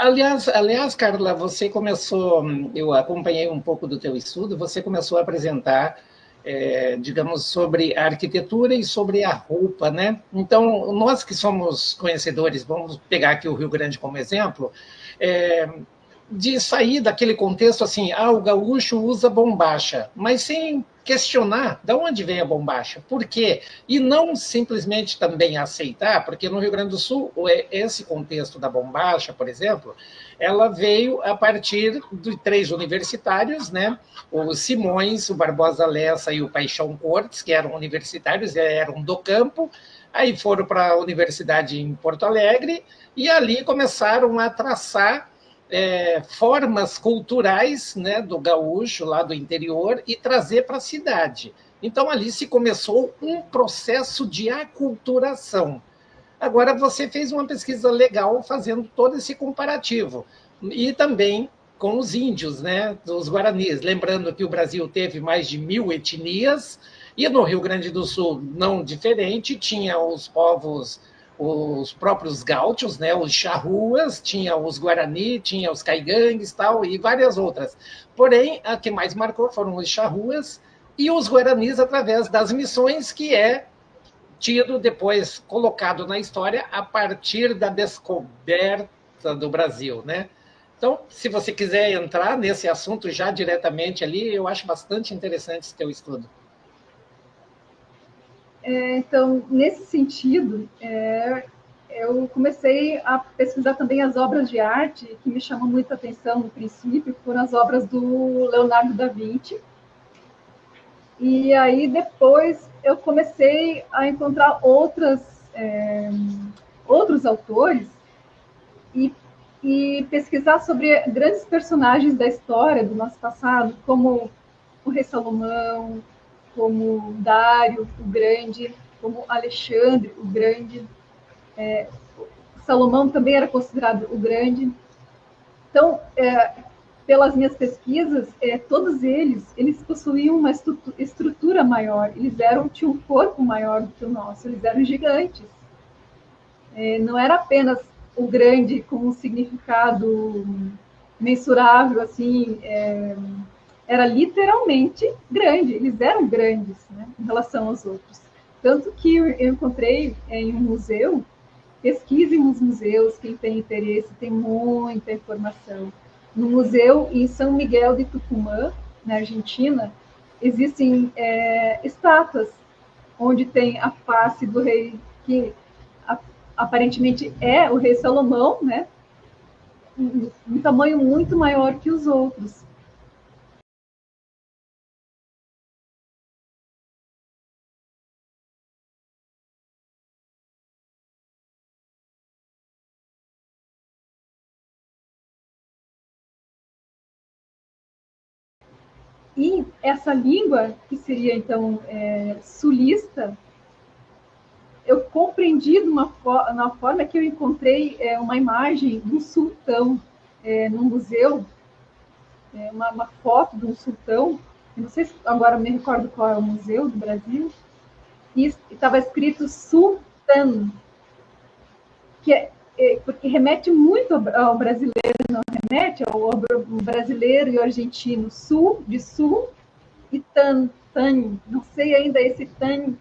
Aliás, Carla, você começou, eu acompanhei um pouco do teu estudo, você começou a apresentar, digamos, sobre a arquitetura e sobre a roupa, né? Então, nós que somos conhecedores, vamos pegar aqui o Rio Grande como exemplo, é, de sair daquele contexto assim, o gaúcho usa bombacha, mas sem questionar de onde vem a bombacha, por quê? E não simplesmente também aceitar, porque no Rio Grande do Sul, esse contexto da bombacha, por exemplo, ela veio a partir de três universitários, né? O Simões, o Barbosa Lessa e o Paixão Cortes, que eram universitários, eram do campo, aí foram para a universidade em Porto Alegre, e ali começaram a traçar formas culturais, né, do gaúcho, lá do interior, e trazer para a cidade. Então, ali se começou um processo de aculturação. Agora, você fez uma pesquisa legal fazendo todo esse comparativo. E também com os índios, né, dos guaranis. Lembrando que o Brasil teve mais de 1.000 etnias, e no Rio Grande do Sul, não diferente, tinha os povos, os próprios gaúchos, né, os charruas, tinha os guarani, tinha os caigangues tal, e várias outras. Porém, a que mais marcou foram os charruas e os guaranis através das missões, que é tido depois colocado na história a partir da descoberta do Brasil, né? Então, se você quiser entrar nesse assunto já diretamente ali, eu acho bastante interessante esse teu estudo. Então, nesse sentido, eu comecei a pesquisar também as obras de arte que me chamam muita atenção no princípio, foram as obras do Leonardo da Vinci. E aí, depois, eu comecei a encontrar outros autores e pesquisar sobre grandes personagens da história do nosso passado, como o rei Salomão, como Dário o Grande, como Alexandre o Grande. Salomão também era considerado o Grande. Então, pelas minhas pesquisas, todos eles possuíam uma estrutura maior, tinham um corpo maior do que o nosso, eles eram gigantes. Não era apenas o grande com um significado mensurável, assim, era literalmente grande, eles eram grandes, né, em relação aos outros. Tanto que eu encontrei em um museu, pesquisem nos museus, quem tem interesse, tem muita informação. No museu em São Miguel de Tucumã, na Argentina, existem estátuas onde tem a face do rei, que aparentemente é o rei Salomão, né? Um tamanho muito maior que os outros. E essa língua, que seria, então, sulista, eu compreendi de uma forma que eu encontrei uma imagem de um sultão num museu, uma foto de um sultão, eu não sei se agora me recordo qual é o museu do Brasil, e estava escrito Sultan, porque remete muito ao brasileiro, não remete ao brasileiro e ao argentino, sul, de sul, e tan, não sei ainda esse tan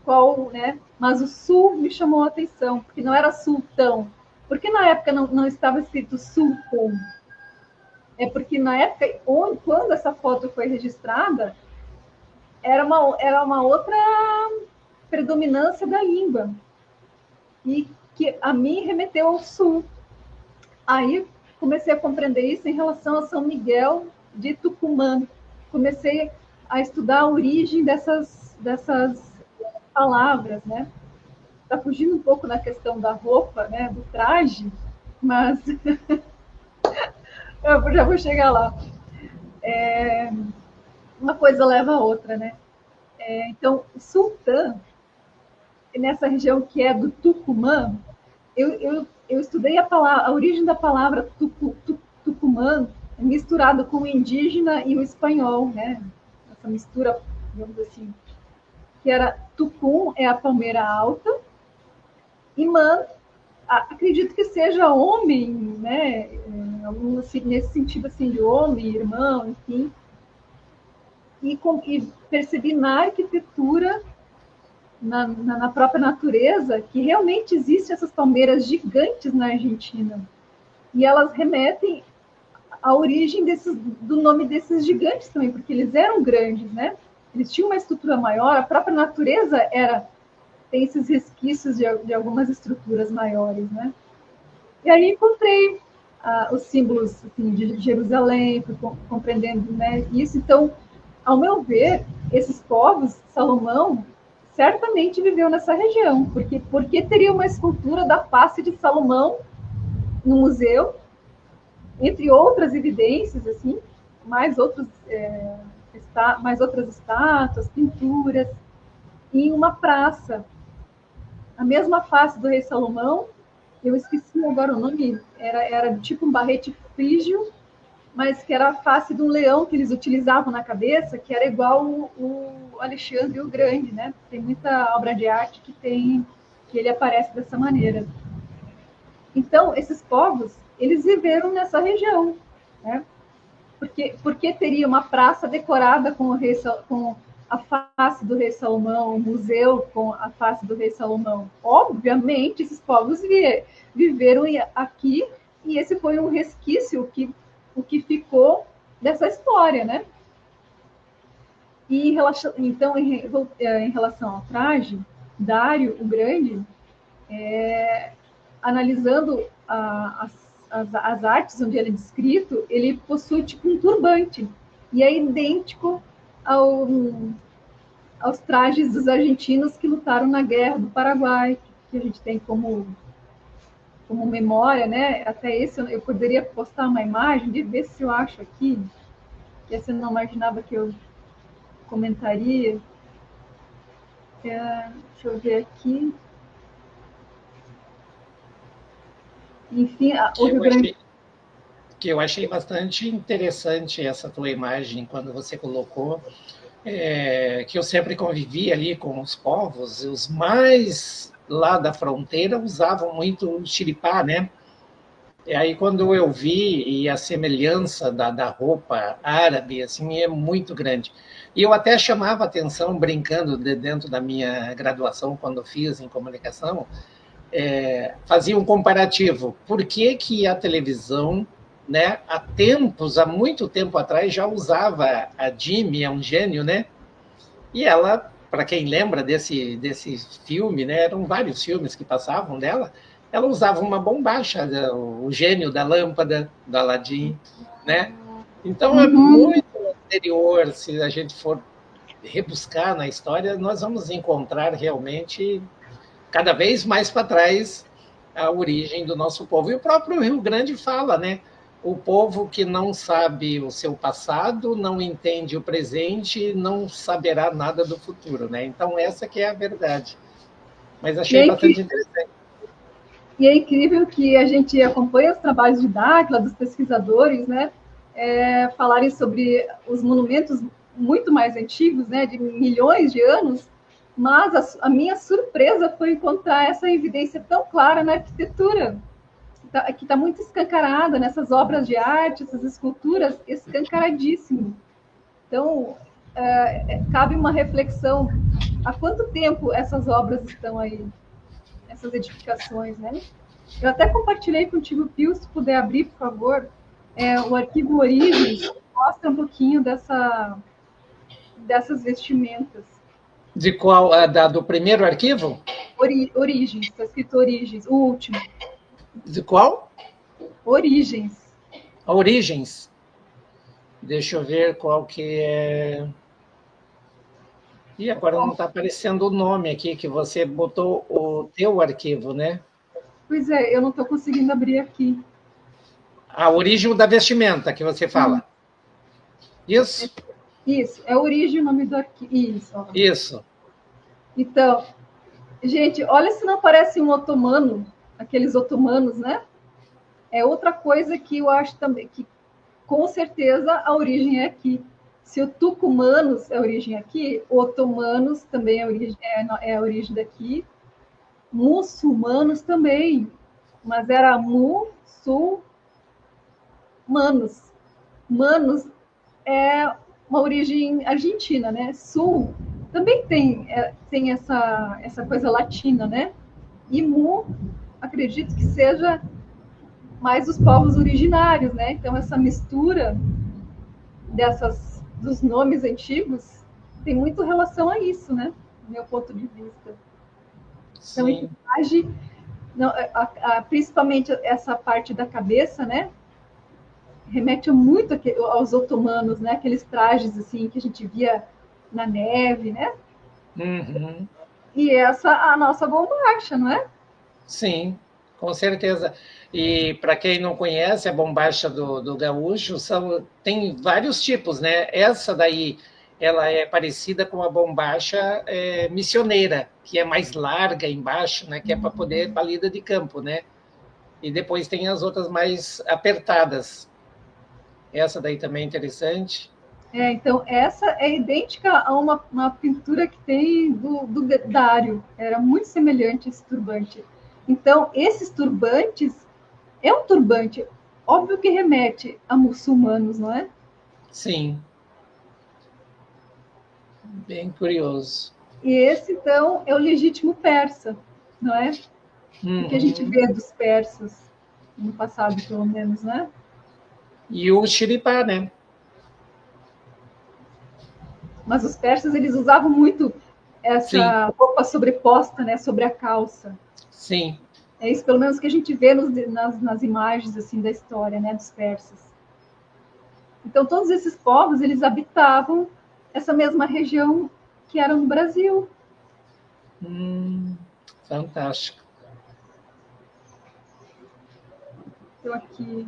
qual, né? Mas o sul me chamou a atenção, porque não era sultão. Porque na época não estava escrito sultão. É porque na época, quando essa foto foi registrada, era uma outra predominância da língua. E que a mim remeteu ao sul. Aí comecei a compreender isso em relação a São Miguel de Tucumã. Comecei a estudar a origem dessas palavras, né? Está fugindo um pouco na questão da roupa, né, do traje, mas eu já vou chegar lá. Uma coisa leva a outra, né? Então, sultã, nessa região que é do Tucumã, eu estudei a origem da palavra Tucumã misturado com o indígena e o espanhol, né? Essa mistura, digamos assim, que era Tucum é a palmeira alta, e man, acredito que seja homem, né? nesse sentido assim de homem, irmão, enfim. E percebi na arquitetura, na própria natureza, que realmente existem essas palmeiras gigantes na Argentina. E elas remetem à origem do nome desses gigantes também, porque eles eram grandes, né? Eles tinham uma estrutura maior, a própria natureza tem esses resquícios de algumas estruturas maiores, né? E aí encontrei os símbolos assim, de Jerusalém, fui compreendendo, né, isso. Então, ao meu ver, esses povos, Salomão, certamente viveu nessa região, porque teria uma escultura da face de Salomão no museu, entre outras evidências, assim, mais outras estátuas, pinturas, em uma praça. A mesma face do rei Salomão, eu esqueci agora o nome, era tipo um barrete frígio, mas que era a face de um leão que eles utilizavam na cabeça, que era igual o Alexandre o Grande, né? Tem muita obra de arte que ele aparece dessa maneira. Então, esses povos, eles viveram nessa região, né? Porque teria uma praça decorada com a face do rei Salomão, um museu com a face do rei Salomão. Obviamente, esses povos viveram aqui, e esse foi um resquício o que ficou dessa história, né? E então, em relação ao traje, Dário o Grande, analisando as artes onde ele é descrito, ele possui tipo um turbante, e é idêntico aos trajes dos argentinos que lutaram na Guerra do Paraguai, que a gente tem como memória, né? Até esse eu poderia postar uma imagem, de ver se eu acho aqui, que essa eu não imaginava que eu comentaria. Deixa eu ver aqui. Enfim, o Rio Grande... Que eu achei bastante interessante essa tua imagem, quando você colocou que eu sempre convivi ali com os povos, os mais lá da fronteira usavam muito xiripá, né? E aí, quando eu vi, e a semelhança da roupa árabe, assim, é muito grande. E eu até chamava atenção, brincando dentro da minha graduação, quando fiz em comunicação, fazia um comparativo. Por que que a televisão, né, há muito tempo atrás, já usava a Jimmy, é um gênio, né? E ela, para quem lembra desse filme, né, eram vários filmes que passavam dela, ela usava uma bombacha, o gênio da lâmpada, do Aladim, né? Então, é muito anterior, se a gente for rebuscar na história, nós vamos encontrar realmente, cada vez mais para trás, a origem do nosso povo. E o próprio Rio Grande fala, né? O povo que não sabe o seu passado, não entende o presente, não saberá nada do futuro, né? Então, essa que é a verdade. Mas achei bastante interessante. E é incrível que a gente acompanha os trabalhos de Dáquila, dos pesquisadores, né? Falarem sobre os monumentos muito mais antigos, né? De milhões de anos, mas a minha surpresa foi encontrar essa evidência tão clara na arquitetura, que está muito escancarada nessas obras de arte, essas esculturas, escancaradíssimo. Então, cabe uma reflexão: há quanto tempo essas obras estão aí, essas edificações, né? Eu até compartilhei contigo, Pio, se puder abrir, por favor, o arquivo Origens, mostra um pouquinho dessas vestimentas. De qual? Do primeiro arquivo? Origens, está escrito Origens, o último. De qual? Origens. Origens. Deixa eu ver qual que é. E agora não está aparecendo o nome aqui, que você botou o teu arquivo, né? Pois é, eu não estou conseguindo abrir aqui. A origem da vestimenta que você fala. Isso? Isso, é Origem o nome do arquivo. Isso. Isso. Então, gente, olha se não parece um otomano, aqueles otomanos, né? É outra coisa que eu acho também, que com certeza a origem é aqui. Se o tucumanos é a origem aqui, otomanos também é a origem daqui, muçulmanos também, mas era Manos. Manos é uma origem argentina, né? Sul também tem essa coisa latina, né? E Mu, acredito que seja mais os povos originários, né? Então, essa mistura dos nomes antigos tem muito relação a isso, né? Do meu ponto de vista. Então, Sim. equipagem, principalmente essa parte da cabeça, né? Remete muito aos otomanos, né? Aqueles trajes assim que a gente via na neve, né? Uhum. E essa a nossa bombacha, não é? Sim, com certeza. E para quem não conhece, a bombacha do gaúcho tem vários tipos, né? Essa daí, ela é parecida com a bombacha missioneira, que é mais larga embaixo, né? Que é para poder para lida de campo, né? E depois tem as outras mais apertadas. Essa daí também é interessante. Então, essa é idêntica a uma pintura que tem do Dário. Era muito semelhante a esse turbante. Então, esses turbantes, é um turbante, óbvio que remete a muçulmanos, não é? Sim. Bem curioso. E esse, então, é o legítimo persa, não é? O que a gente vê dos persas, no passado, pelo menos, né? E o xiripá, né? Mas os persas, eles usavam muito Sim, essa roupa sobreposta, né, sobre a calça. sim. É isso, pelo menos, que a gente vê nas imagens assim da história, né, dos persas. Então, todos esses povos, eles habitavam essa mesma região que era no Brasil. Fantástico. Então, aqui,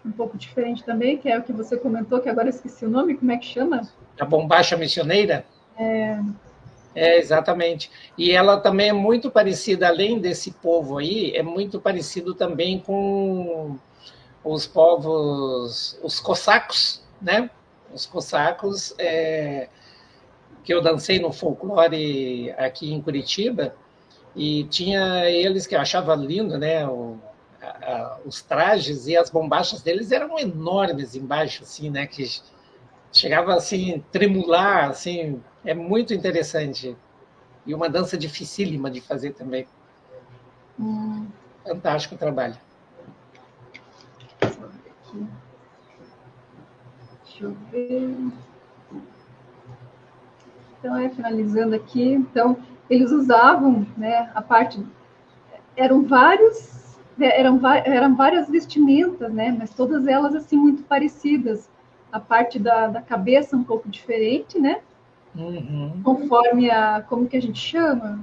um pouco diferente também, que é o que você comentou, que agora eu esqueci o nome, como é que chama? A bombacha missioneira? Exatamente. E ela também é muito parecida, além desse povo aí, é muito parecido também com os povos, os cossacos, né? Os cossacos, que eu dancei no folclore aqui em Curitiba, e tinha eles que eu achava lindo, né? Os trajes e as bombachas deles eram enormes embaixo, assim, né? Que chegava assim, tremular, assim, é muito interessante. E uma dança dificílima de fazer também. Fantástico o trabalho. Deixa eu ver. Então, finalizando aqui, então, eles usavam, né, a parte... Eram várias vestimentas, né, mas todas elas, assim, muito parecidas. A parte da cabeça um pouco diferente, né? Conforme como que a gente chama?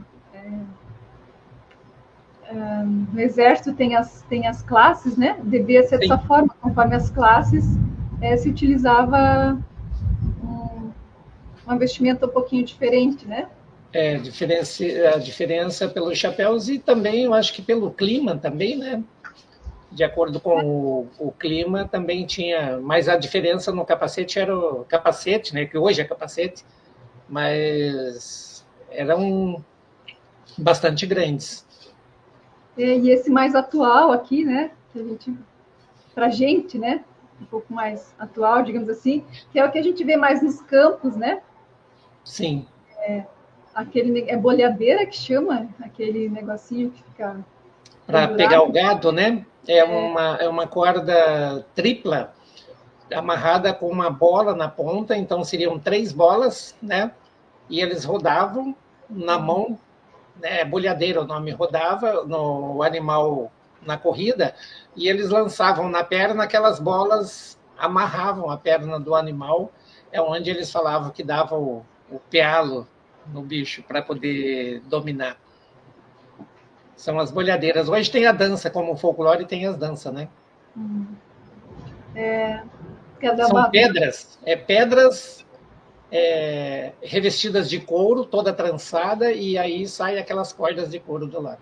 No exército tem as classes, né? Devia ser dessa forma, conforme as classes se utilizava uma vestimenta um pouquinho diferente, né? A diferença pelos chapéus e também, eu acho que pelo clima também, né? De acordo com o clima, também tinha... Mas a diferença no capacete era o capacete, né? Que hoje é capacete, mas eram bastante grandes. E esse mais atual aqui, né? Pra gente, né? Um pouco mais atual, digamos assim, que é o que a gente vê mais nos campos, né? Sim. Aquele boleadeira que chama, aquele negocinho que fica para pegar o gado, né? É uma corda tripla amarrada com uma bola na ponta, então seriam 3 bolas, né? E eles rodavam na mão, né? Bolhadeira o nome, rodava no animal na corrida e eles lançavam na perna aquelas bolas, amarravam a perna do animal, é onde eles falavam que dava o pealo no bicho para poder dominar. São as bolhadeiras. Hoje tem a dança, como o folclore tem as danças, né? São pedras revestidas de couro, toda trançada, e aí sai aquelas cordas de couro do lado.